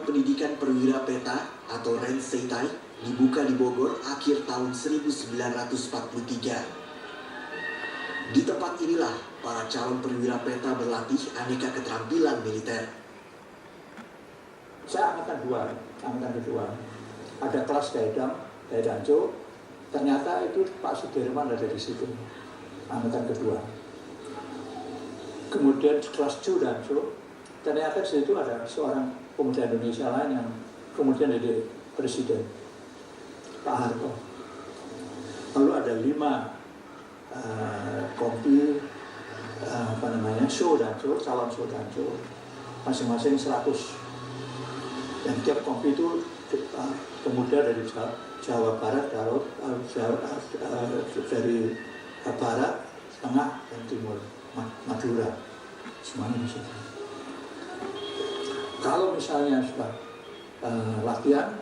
Pendidikan Perwira Peta atau Renseitai dibuka di Bogor akhir tahun 1943. Di tempat inilah para calon perwira peta berlatih aneka keterampilan militer. Saya angkatan kedua. Ada kelas Danjo, ternyata itu Pak Sudirman ada di situ, angkatan kedua. Kemudian kelas Danjo, ternyata di situ ada seorang pemuda Indonesia lain yang kemudian jadi presiden, Pak Harto. Lalu ada 5 kompi calon Danjo, masing-masing 100. Dan tiap kompi itu pemuda dari Jawa Barat, dari Barat, Tengah, dan Timur, Madura, semuanya di situ. Kalau misalnya sudah latihan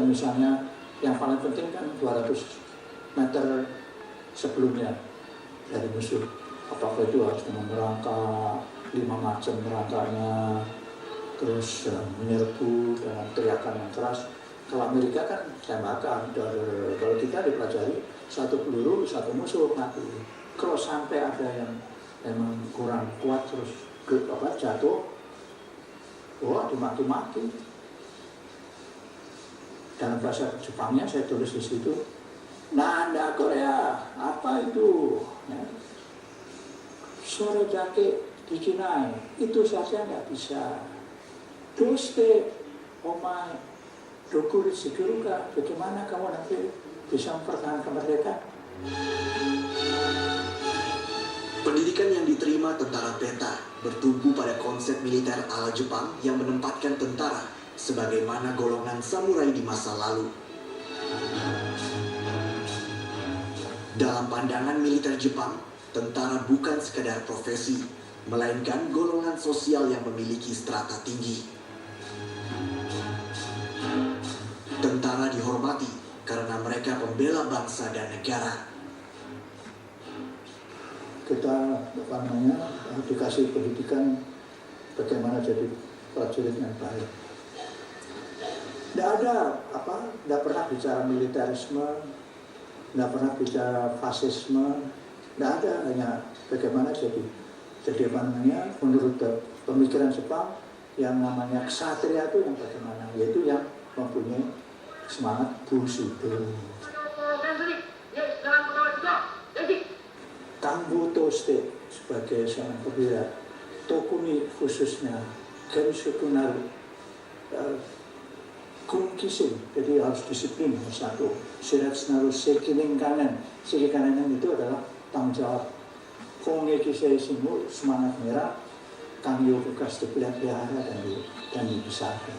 misalnya yang paling penting kan 200 meter sebelumnya dari musuh. Apakah itu harus dengan merangkak, 5 macam merangkaknya, terus menyerbu dengan teriakan yang keras. Kalau Amerika kan tembakan, kalau kita dipelajari 1 peluru 1 musuh mati. Kalau sampai ada yang memang kurang kuat terus jatuh, dimaki-maki. Dalam bahasa Jepangnya saya tulis di situ, Nanda Korea, apa itu? Sore jake dikinai, itu saja nggak bisa. Doste, omai, dokuri siguruka, bagaimana kamu nanti bisa mempertahankan kemerdekaan? Pendidikan yang diterima tentara peta bertumpu pada konsep militer ala Jepang yang menempatkan tentara sebagaimana golongan samurai di masa lalu. Dalam pandangan militer Jepang, tentara bukan sekadar profesi, melainkan golongan sosial yang memiliki strata tinggi. Tentara dihormati karena mereka pembela bangsa dan negara. Kita dikasih pendidikan bagaimana jadi prajurit yang baik. Tidak pernah bicara militerisme, tidak pernah bicara fasisme, tidak ada, hanya bagaimana jadi menurut pemikiran Jepang yang namanya ksatria itu yang bagaimana, yaitu yang mempunyai semangat bushido. Kambu Toste sebagai seorang perwira, Tokumi khususnya, Garishoku Naru, Kunkisin, jadi harus disiplin satu. Shiratsu Naru Sekining Kanen, Seki kanan itu adalah tanggung jawab. Kongeki Seishimu, semangat merah, Kangyo Kukas dipelihara dan dibesarkan.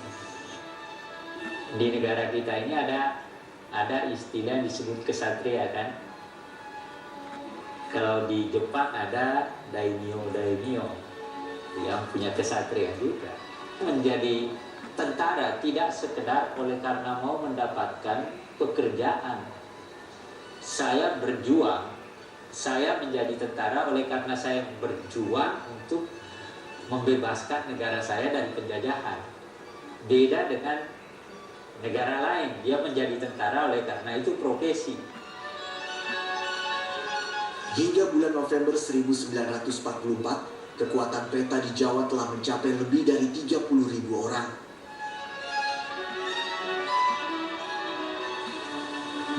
Di negara kita ini ada istilah yang disebut kesatria kan. Kalau di Jepang ada daimyo yang punya kesatria juga. Menjadi tentara tidak sekedar oleh karena mau mendapatkan pekerjaan. Saya berjuang, saya menjadi tentara oleh karena saya berjuang untuk membebaskan negara saya dari penjajahan. Beda dengan negara lain, dia menjadi tentara oleh karena itu profesi. Hingga bulan November 1944, kekuatan peta di Jawa telah mencapai lebih dari 30.000 orang.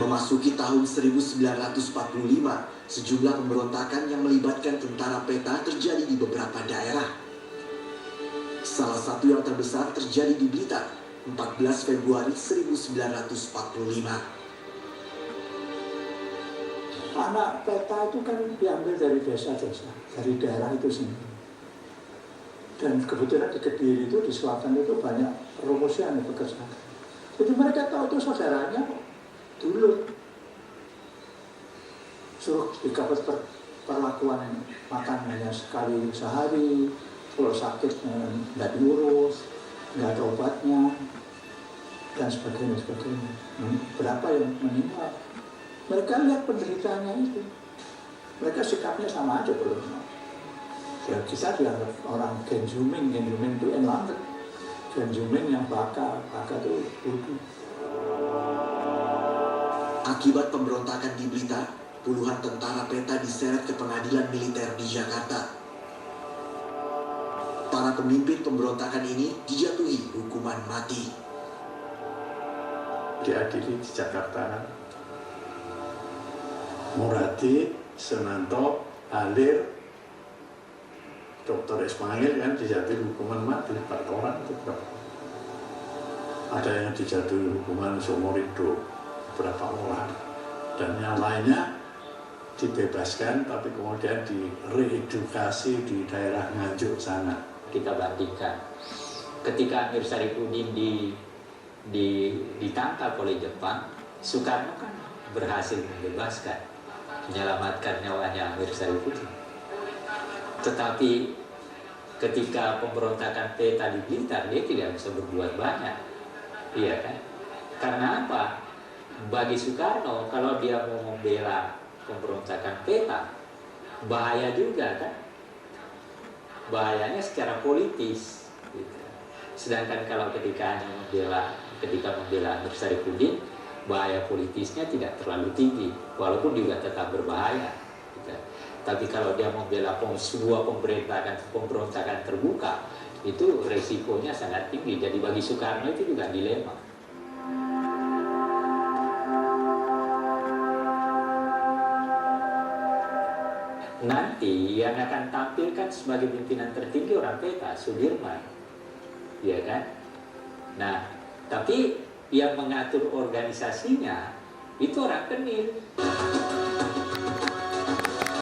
Memasuki tahun 1945, sejumlah pemberontakan yang melibatkan tentara peta terjadi di beberapa daerah. Salah satu yang terbesar terjadi di Blitar, 14 Februari 1945. Anak peta itu kan diambil dari desa-desa, dari daerah itu sendiri. Dan kebetulan di Kediri itu, di selatan itu banyak rumus yang bekerja. Jadi mereka tahu itu saudaranya dulu. Suruh dikabut perlakuan makan hanya sekali sehari, kalau sakit nggak diurus, nggak ada obatnya, dan sebagainya. Berapa yang meninggal? Mereka lihat penderitaannya itu. Mereka sikapnya sama aja belum. Ya kita dianggap orang Genjuming itu enlanget. Benjamin yang bakar itu bunuh. Akibat pemberontakan di Blitar, puluhan tentara PETA diseret ke pengadilan militer di Jakarta. Para pemimpin pemberontakan ini dijatuhi hukuman mati. Diadili di Jakarta, Muradi, Sunanto, Halir, Dr. Ismail kan dijatuhi hukuman mati, 4 orang itu berapa? Ada yang dijatuhi hukuman seumur hidup, berapa orang, dan yang lainnya dibebaskan tapi kemudian direedukasi di daerah Nganjuk sana. Kita bandingkan ketika Amir Syarifuddin ditangkap oleh Jepang, Soekarno kan berhasil membebaskan, menyelamatkan nyawanya Amir Syarifuddin. Tetapi ketika pemberontakan PETA di Blitar, dia tidak bisa berbuat banyak, iya kan? Karena apa? Bagi Soekarno, kalau dia mau membela pemberontakan PETA, bahaya juga kan? Bahayanya secara politis gitu. Sedangkan kalau ketika membela Amir Syarifuddin, bahaya politisnya tidak terlalu tinggi, walaupun juga tetap berbahaya gitu. Tapi kalau dia membela sebuah pemberontakan terbuka, itu resikonya sangat tinggi. Jadi bagi Soekarno itu juga dilema. Nanti yang akan tampilkan sebagai pimpinan tertinggi orang PETA, Sudirman, ya kan? Nah, tapi yang mengatur organisasinya itu orang Kenil.